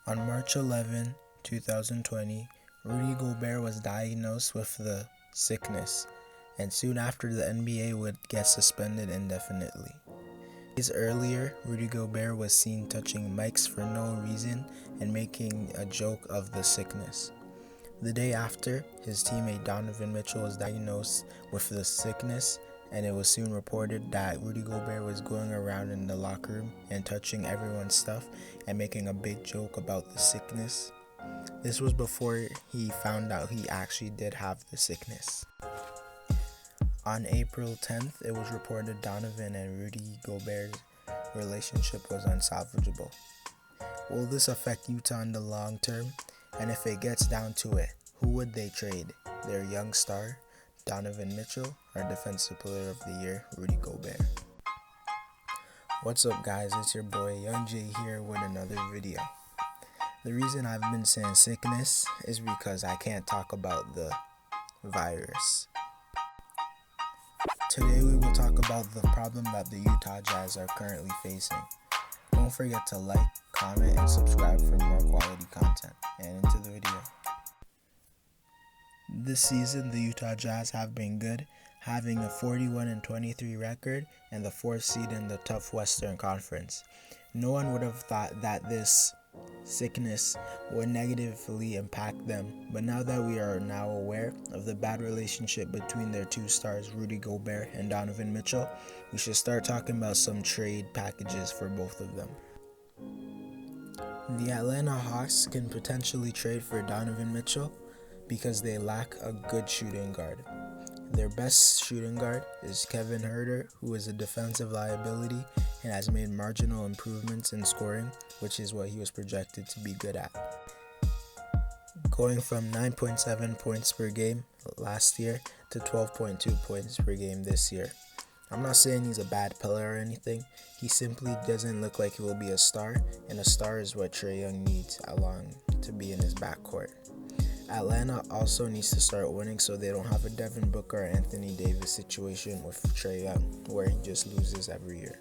On March 11, 2020, Rudy Gobert was diagnosed with the sickness, and soon after the NBA would get suspended indefinitely. Days earlier, Rudy Gobert was seen touching mics for no reason and making a joke of the sickness. The day after, his teammate Donovan Mitchell was diagnosed with the sickness, and it was soon reported that Rudy Gobert was going around in the locker room and touching everyone's stuff and making a big joke about the sickness. This was before he found out he actually did have the sickness. On April 10th, it was reported Donovan and Rudy Gobert's relationship was unsalvageable. Will this affect Utah in the long term? And if it gets down to it, who would they trade? Their young star, Donovan Mitchell, or Defensive Player of the Year, Rudy Gobert? What's up, guys? It's your boy Young J here with another video. The reason I've been saying sickness is because I can't talk about the virus. Today we will talk about the problem that the Utah Jazz are currently facing. Don't forget to like, comment, and subscribe for more quality content. And into the video. This season, the Utah Jazz have been good, having a 41-23 record and the 4th seed in the tough Western Conference. No one would have thought that this sickness would negatively impact them, but now that we are now aware of the bad relationship between their two stars, Rudy Gobert and Donovan Mitchell, we should start talking about some trade packages for both of them. The Atlanta Hawks can potentially trade for Donovan Mitchell because they lack a good shooting guard. Their best shooting guard is Kevin Huerter, who is a defensive liability and has made marginal improvements in scoring, which is what he was projected to be good at. Going from 9.7 points per game last year to 12.2 points per game this year. I'm not saying he's a bad player or anything, he simply doesn't look like he will be a star, and a star is what Trae Young needs along to be in his backcourt. Atlanta also needs to start winning so they don't have a Devin Booker or Anthony Davis situation with Trae Young, where he just loses every year.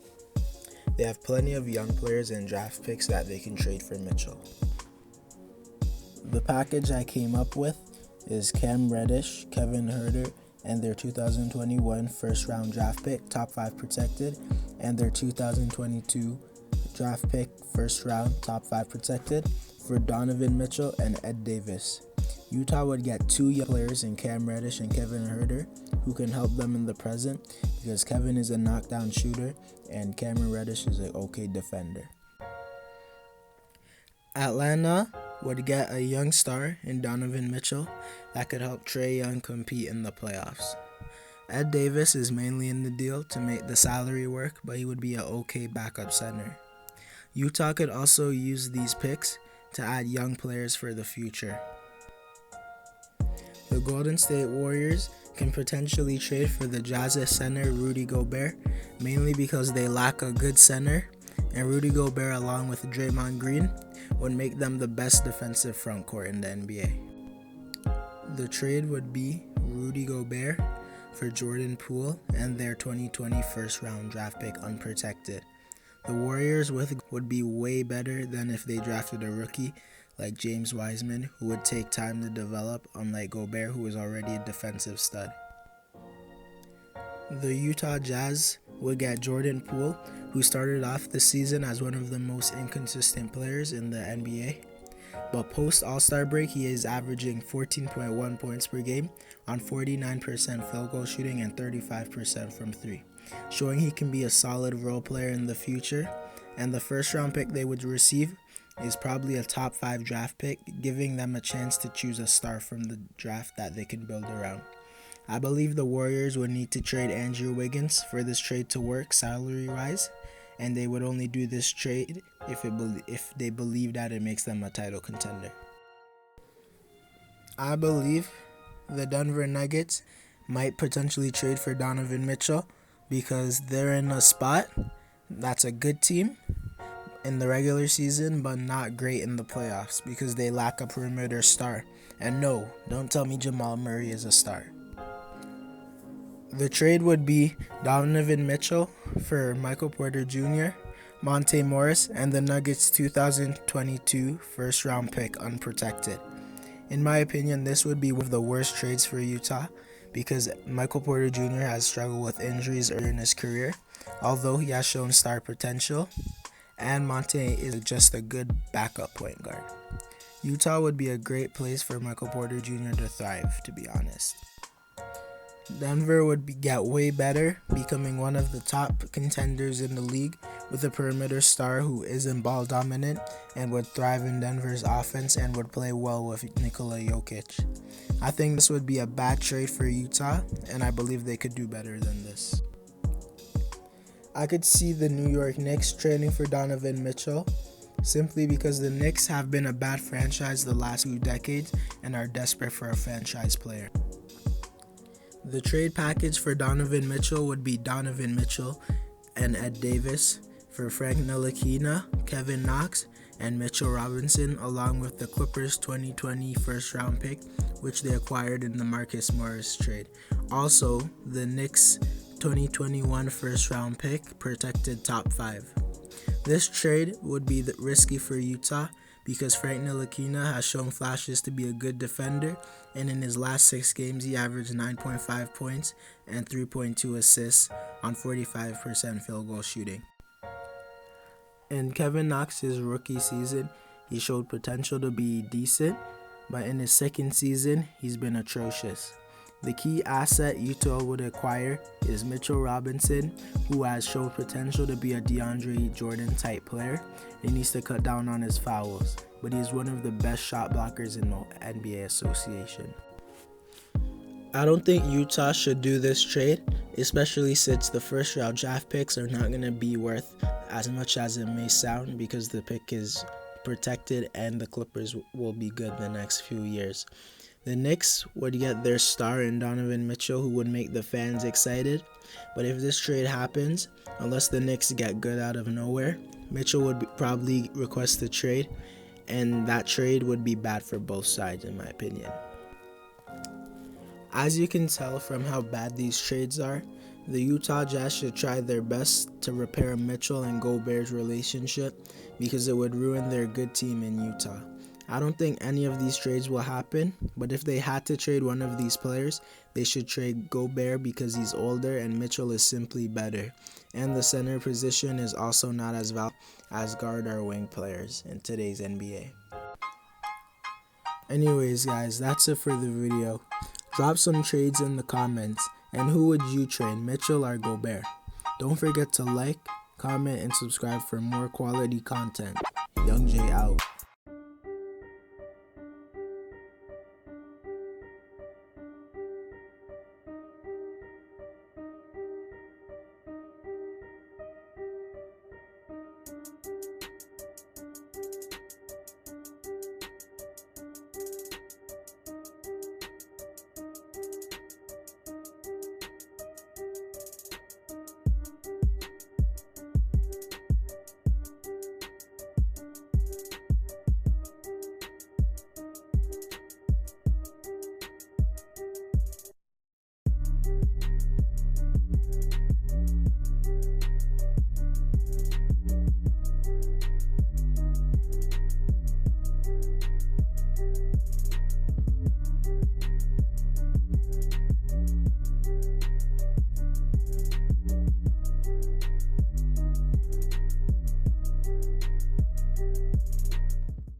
They have plenty of young players and draft picks that they can trade for Mitchell. The package I came up with is Cam Reddish, Kevin Huerter, and their 2021 first-round draft pick, top 5 protected, and their 2022 draft pick, first-round, top 5 protected, for Donovan Mitchell and Ed Davis. Utah would get 2 young players in Cam Reddish and Kevin Huerter who can help them in the present because Kevin is a knockdown shooter and Cameron Reddish is an okay defender. Atlanta would get a young star in Donovan Mitchell that could help Trae Young compete in the playoffs. Ed Davis is mainly in the deal to make the salary work, but he would be an okay backup center. Utah could also use these picks to add young players for the future. The Golden State Warriors can potentially trade for the Jazz's center Rudy Gobert, mainly because they lack a good center, and Rudy Gobert along with Draymond Green would make them the best defensive frontcourt in the NBA. The trade would be Rudy Gobert for Jordan Poole and their 2020 first-round draft pick unprotected. The Warriors would be way better than if they drafted a rookie like James Wiseman, who would take time to develop, unlike Gobert, who is already a defensive stud. The Utah Jazz would get Jordan Poole, who started off the season as one of the most inconsistent players in the NBA. But post All-Star break, he is averaging 14.1 points per game on 49% field goal shooting and 35% from 3, showing he can be a solid role player in the future. And the first round pick they would receive is probably a top 5 draft pick, giving them a chance to choose a star from the draft that they can build around. I believe the Warriors would need to trade Andrew Wiggins for this trade to work salary-wise, and they would only do this trade if they believe that it makes them a title contender. I believe the Denver Nuggets might potentially trade for Donovan Mitchell because they're in a spot that's a good team in the regular season but not great in the playoffs because they lack a perimeter star. And no, don't tell me Jamal Murray is a star. The trade would be Donovan Mitchell for Michael Porter Jr., Monte Morris, and the Nuggets 2022 first round pick unprotected. In my opinion, this would be one of the worst trades for Utah because Michael Porter Jr. has struggled with injuries earlier in his career, although he has shown star potential, and Monte is just a good backup point guard. Utah would be a great place for Michael Porter Jr. to thrive, to be honest. Denver would get way better, becoming one of the top contenders in the league with a perimeter star who isn't ball dominant and would thrive in Denver's offense and would play well with Nikola Jokic. I think this would be a bad trade for Utah, and I believe they could do better than this. I could see the New York Knicks trading for Donovan Mitchell, simply because the Knicks have been a bad franchise the last few decades and are desperate for a franchise player. The trade package for Donovan Mitchell would be Donovan Mitchell and Ed Davis for Frank Ntilikina, Kevin Knox, and Mitchell Robinson, along with the Clippers' 2020 first-round pick, which they acquired in the Marcus Morris trade. Also, the Knicks' 2021 first-round pick, protected top 5. This trade would be risky for Utah because Frank Ntilikina has shown flashes to be a good defender, and in his last 6 games he averaged 9.5 points and 3.2 assists on 45% field goal shooting. In Kevin Knox's rookie season, he showed potential to be decent, but in his second season, he's been atrocious. The key asset Utah would acquire is Mitchell Robinson, who has shown potential to be a DeAndre Jordan type player. He needs to cut down on his fouls, but he is one of the best shot blockers in the NBA Association. I don't think Utah should do this trade, especially since the first round draft picks are not going to be worth as much as it may sound because the pick is protected and the Clippers will be good the next few years. The Knicks would get their star in Donovan Mitchell, who would make the fans excited. But if this trade happens, unless the Knicks get good out of nowhere, Mitchell would probably request the trade, and that trade would be bad for both sides, in my opinion. As you can tell from how bad these trades are, the Utah Jazz should try their best to repair Mitchell and Gobert's relationship because it would ruin their good team in Utah. I don't think any of these trades will happen, but if they had to trade one of these players, they should trade Gobert because he's older and Mitchell is simply better. And the center position is also not as valuable as guard or wing players in today's NBA. Anyways guys, that's it for the video. Drop some trades in the comments, and who would you trade, Mitchell or Gobert? Don't forget to like, comment, and subscribe for more quality content. Young J out.